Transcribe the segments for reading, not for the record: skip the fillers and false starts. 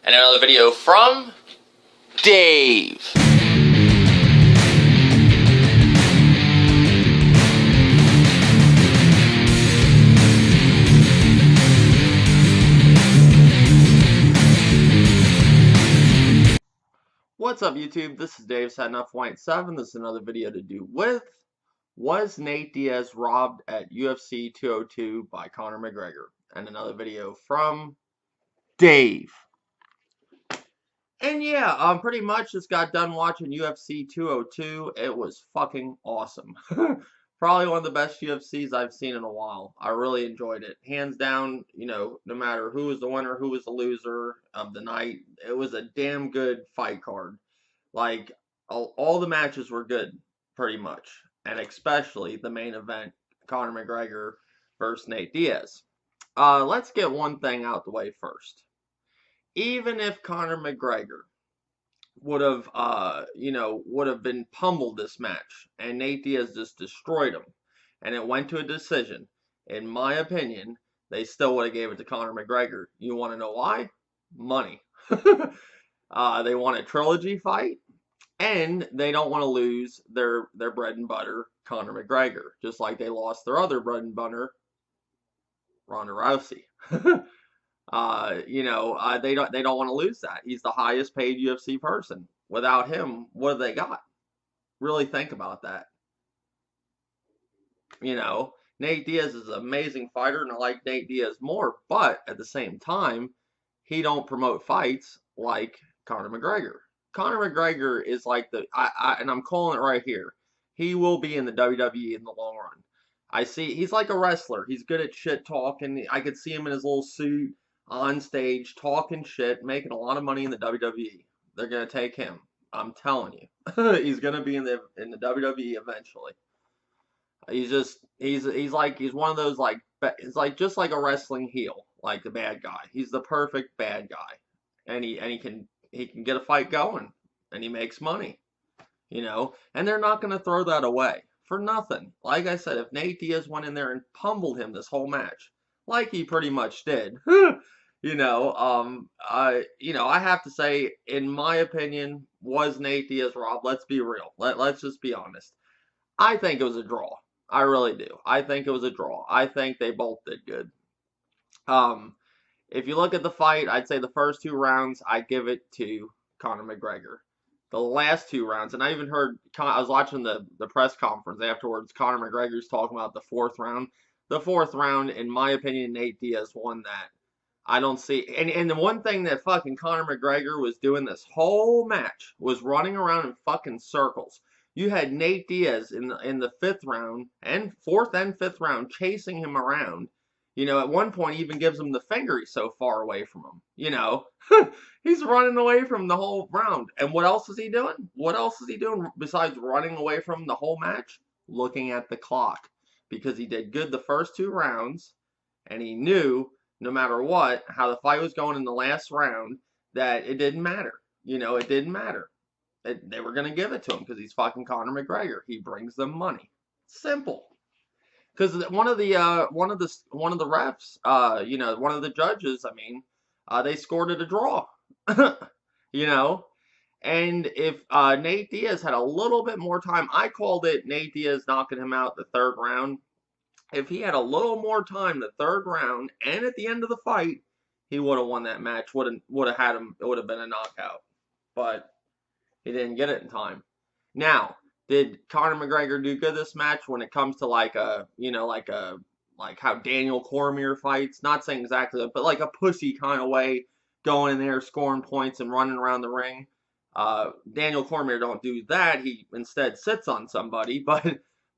And another video from Dave. What's up, YouTube? This is Dave setting up Point 7. This is another video to do with: was Nate Diaz robbed at UFC 202 by Conor McGregor? And another video from Dave. And yeah, pretty much just got done watching UFC 202. It was fucking awesome. Probably one of the best UFCs I've seen in a while. I really enjoyed it. Hands down, no matter who was the winner, who was the loser of the night, it was a damn good fight card. Like, all the matches were good, pretty much. And especially the main event, Conor McGregor versus Nate Diaz. Let's get one thing out the way first. Even if Conor McGregor would have been pummeled this match, and Nate Diaz just destroyed him, and it went to a decision, in my opinion, they still would have gave it to Conor McGregor. You want to know why? Money. They want a trilogy fight, and they don't want to lose their bread and butter, Conor McGregor, just like they lost their other bread and butter, Ronda Rousey. They don't want to lose that. He's the highest paid UFC person. Without him, what have they got? Really think about that. Nate Diaz is an amazing fighter, and I like Nate Diaz more, but at the same time, he don't promote fights like Conor McGregor. Conor McGregor is like and I'm calling it right here. He will be in the WWE in the long run. He's like a wrestler. He's good at shit talking. I could see him in his little suit on stage talking shit, making a lot of money in the WWE. They're gonna take him. I'm telling you, he's gonna be in the WWE eventually. He's one of those it's like just like a wrestling heel, like the bad guy. He's the perfect bad guy, and he can get a fight going, and he makes money, and they're not gonna throw that away for nothing. Like I said, if Nate Diaz went in there and pummeled him this whole match, like he pretty much did, I have to say, in my opinion, was Nate Diaz robbed? Let's be real. Let's just be honest. I think it was a draw. I really do. I think it was a draw. I think they both did good. If you look at the fight, I'd say the first 2 rounds, I give it to Conor McGregor. The last 2 rounds, and I even heard, I was watching the press conference afterwards, Conor McGregor's talking about the 4th round. The 4th round, in my opinion, Nate Diaz won that. I don't see, and the one thing that fucking Conor McGregor was doing this whole match was running around in fucking circles. You had Nate Diaz in the 5th round, and 4th and 5th round, chasing him around. At one point, he even gives him the finger, he's so far away from him. He's running away from the whole round. And what else is he doing? What else is he doing besides running away from the whole match? Looking at the clock. Because he did good the first 2 rounds, and he knew, no matter what, how the fight was going in the last round, that it didn't matter. It didn't matter. They were going to give it to him because he's fucking Conor McGregor. He brings them money. Simple. Because one of the refs, one of the judges, they scored it a draw. And if Nate Diaz had a little bit more time, I called it Nate Diaz knocking him out the 3rd round. If he had a little more time the 3rd round and at the end of the fight, he would have won that match. Would have had him. It would have been a knockout. But he didn't get it in time. Now, did Conor McGregor do good this match when it comes to like how Daniel Cormier fights? Not saying exactly that, but like a pussy kind of way, going in there, scoring points and running around the ring. Daniel Cormier don't do that. He instead sits on somebody.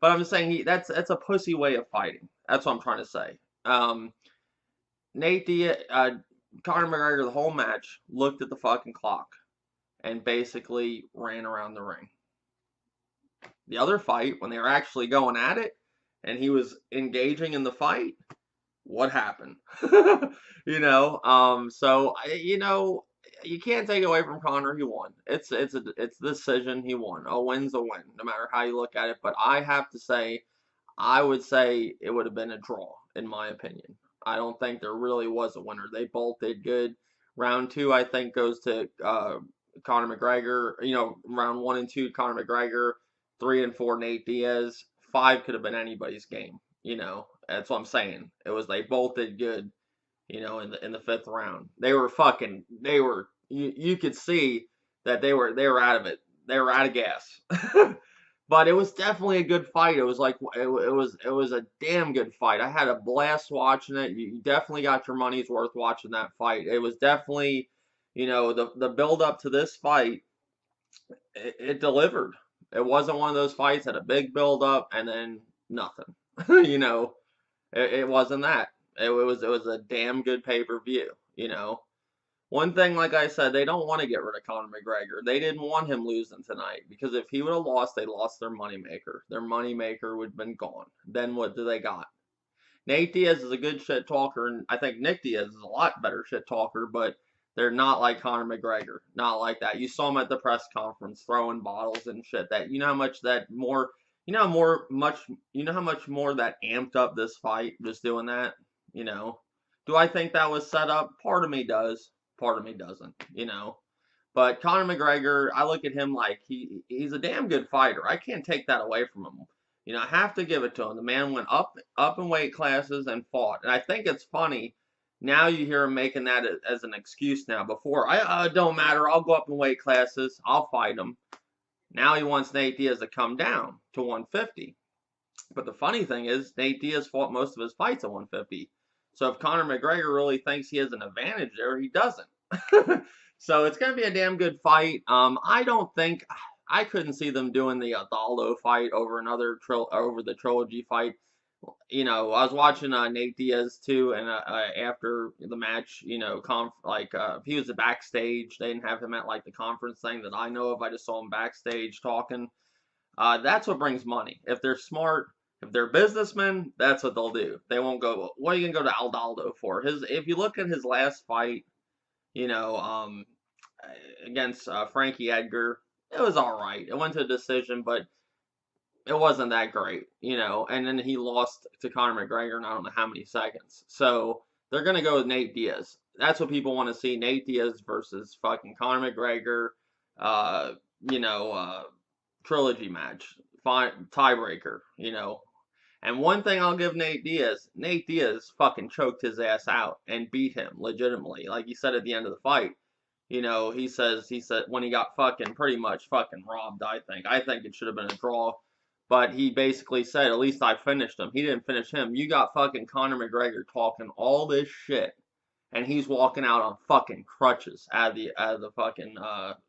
But I'm just saying that's a pussy way of fighting. That's what I'm trying to say. Nate Diaz, Conor McGregor, the whole match looked at the fucking clock and basically ran around the ring. The other fight, when they were actually going at it, and he was engaging in the fight, what happened? You can't take it away from Conor. He won. It's a decision. He won. A win's a win, no matter how you look at it. But I have to say, I would say it would have been a draw, in my opinion. I don't think there really was a winner. They both did good. Round two, I think, goes to Conor McGregor. Round one and two, Conor McGregor. Three and four, Nate Diaz. Five could have been anybody's game. That's what I'm saying. They both did good. In the fifth round, you could see that they were out of it. They were out of gas. But it was definitely a good fight. It was like it was a damn good fight. I had a blast watching it. You definitely got your money's worth watching that fight. It was definitely, the build up to this fight. It delivered. It wasn't one of those fights that had a big build up and then nothing. you know, it wasn't that. It was a damn good pay-per-view. One thing, like I said, they don't want to get rid of Conor McGregor. They didn't want him losing tonight because if he would have lost, they lost their moneymaker. Their moneymaker would have been gone. Then what do they got? Nate Diaz is a good shit talker, and I think Nick Diaz is a lot better shit talker, but they're not like Conor McGregor. Not like that. You saw him at the press conference throwing bottles and shit. That you know how much that more you know how more much you know how much more that amped up this fight just doing that? You know. Do I think that was set up? Part of me does. Part of me doesn't. But Conor McGregor, I look at him like he's a damn good fighter. I can't take that away from him. I have to give it to him. The man went up in weight classes and fought. And I think it's funny. Now you hear him making that as an excuse now. Before, it don't matter. I'll go up in weight classes. I'll fight him. Now he wants Nate Diaz to come down to 150. But the funny thing is, Nate Diaz fought most of his fights at 150. So if Conor McGregor really thinks he has an advantage there, he doesn't. So it's going to be a damn good fight. I couldn't see them doing the Aldo fight over over the trilogy fight. I was watching Nate Diaz too, and after the match, he was backstage. They didn't have him at like the conference thing that I know of. I just saw him backstage talking. That's what brings money. If they're smart, if they're businessmen, that's what they'll do. They won't go, what are you gonna go to Aldo for? If you look at his last fight, against Frankie Edgar, it was all right. It went to a decision, but it wasn't that great, And then he lost to Conor McGregor in I don't know how many seconds. So they're gonna go with Nate Diaz. That's what people want to see: Nate Diaz versus fucking Conor McGregor. Uh, Trilogy match, tiebreaker. And one thing I'll give Nate Diaz fucking choked his ass out and beat him legitimately. Like he said at the end of the fight, he said when he got fucking pretty much fucking robbed, I think it should have been a draw. But he basically said, at least I finished him. He didn't finish him. You got fucking Conor McGregor talking all this shit, and he's walking out on fucking crutches out of the fucking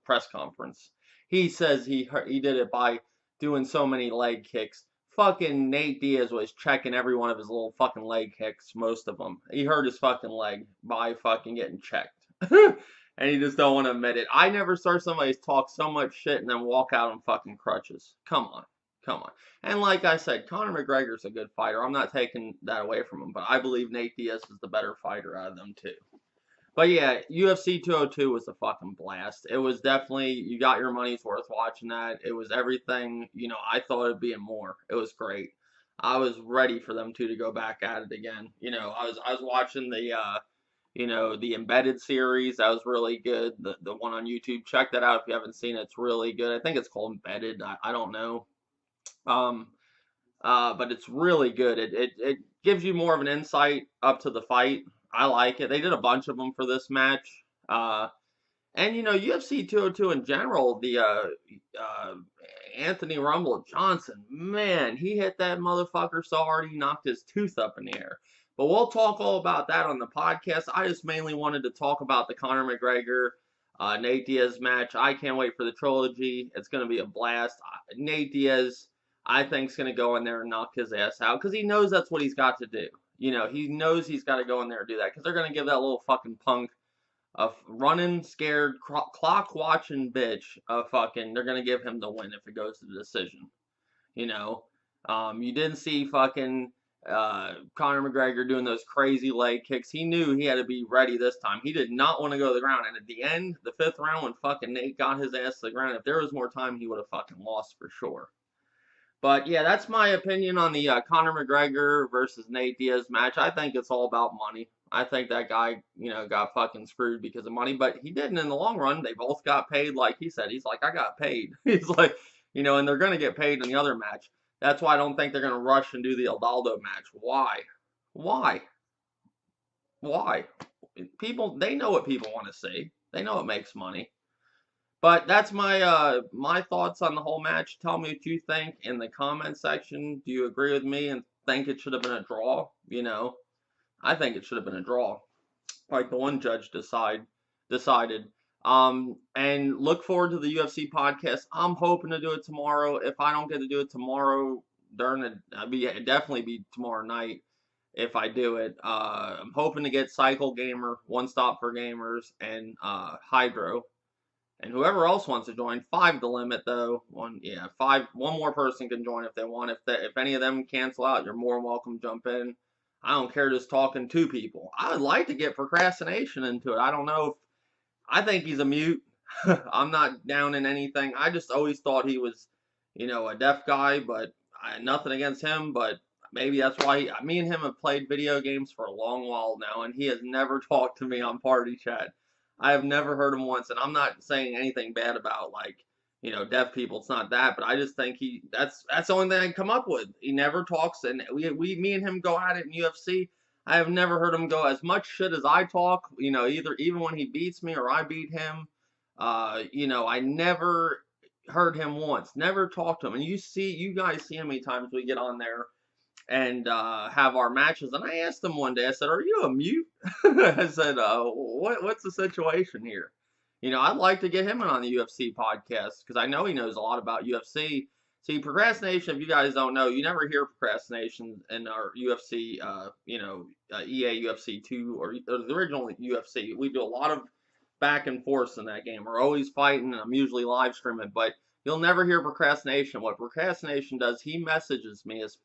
press conference. He says he did it by doing so many leg kicks. Fucking Nate Diaz was checking every one of his little fucking leg kicks, most of them. He hurt his fucking leg by fucking getting checked. And you just don't want to admit it. I never saw somebody talk so much shit and then walk out on fucking crutches. Come on. Come on. And like I said, Conor McGregor's a good fighter. I'm not taking that away from him, but I believe Nate Diaz is the better fighter out of them too. But yeah, UFC 202 was a fucking blast. It was definitely, you got your money's worth watching that. It was everything, I thought it'd be more. It was great. I was ready for them two to go back at it again. I was watching the Embedded series. That was really good. The one on YouTube. Check that out if you haven't seen it. It's really good. I think it's called Embedded. I don't know. But it's really good. It gives you more of an insight up to the fight. I like it. They did a bunch of them for this match. And UFC 202 in general, the Anthony Rumble Johnson, man, he hit that motherfucker so hard he knocked his tooth up in the air. But we'll talk all about that on the podcast. I just mainly wanted to talk about the Conor McGregor Nate Diaz match. I can't wait for the trilogy. It's going to be a blast. Nate Diaz, I think, is going to go in there and knock his ass out because he knows that's what he's got to do. He knows he's got to go in there and do that because they're going to give that little fucking punk a running, scared, clock watching bitch they're going to give him the win if it goes to the decision. You didn't see fucking Conor McGregor doing those crazy leg kicks. He knew he had to be ready this time. He did not want to go to the ground. And at the end, the fifth round, when fucking Nate got his ass to the ground, if there was more time, he would have fucking lost for sure. But yeah, that's my opinion on the Conor McGregor versus Nate Diaz match. I think it's all about money. I think that guy, got fucking screwed because of money, but he didn't in the long run. They both got paid, like he said. He's like, I got paid. He's like, and they're gonna get paid in the other match. That's why I don't think they're gonna rush and do the Aldaldo match. Why? Why? Why? People, they know what people want to see. They know it makes money. But that's my thoughts on the whole match. Tell me what you think in the comment section. Do you agree with me and think it should have been a draw? I think it should have been a draw, like the one judge decided. And look forward to the UFC podcast. I'm hoping to do it tomorrow. If I don't get to do it tomorrow during it'd definitely be tomorrow night if I do it. I'm hoping to get Cycle Gamer, One Stop for Gamers, and Hydro. And whoever else wants to join, 5 the limit though. One more person can join if they want. If any of them cancel out, you're more than welcome to jump in. I don't care just talking to people. I would like to get procrastination into it. I don't know if I think he's a mute. I'm not down in anything. I just always thought he was, a deaf guy, but nothing against him. But maybe that's why me and him have played video games for a long while now, and he has never talked to me on party chat. I have never heard him once, and I'm not saying anything bad about deaf people. It's not that, but I just think that's the only thing I can come up with. He never talks, and me and him go at it in UFC. I have never heard him go as much shit as I talk. Even when he beats me or I beat him. I never heard him once. Never talked to him. And you guys see how many times we get on there and have our matches. And I asked him one day, I said, "Are you a mute?" I said, what's the situation here? I'd like to get him in on the UFC podcast because I know he knows a lot about UFC. See, procrastination, if you guys don't know, you never hear procrastination in our UFC, EA UFC 2 or the original UFC. We do a lot of back and forth in that game. We're always fighting, and I'm usually live streaming, but you'll never hear procrastination. What procrastination does, he messages me as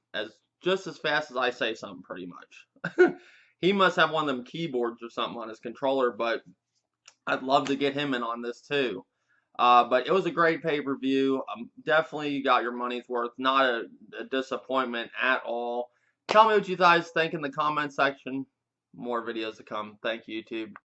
just as fast as I say something, pretty much. He must have one of them keyboards or something on his controller, but I'd love to get him in on this too. But it was a great pay-per-view. Definitely you got your money's worth. Not a disappointment at all. Tell me what you guys think in the comment section. More videos to come. Thank you, YouTube.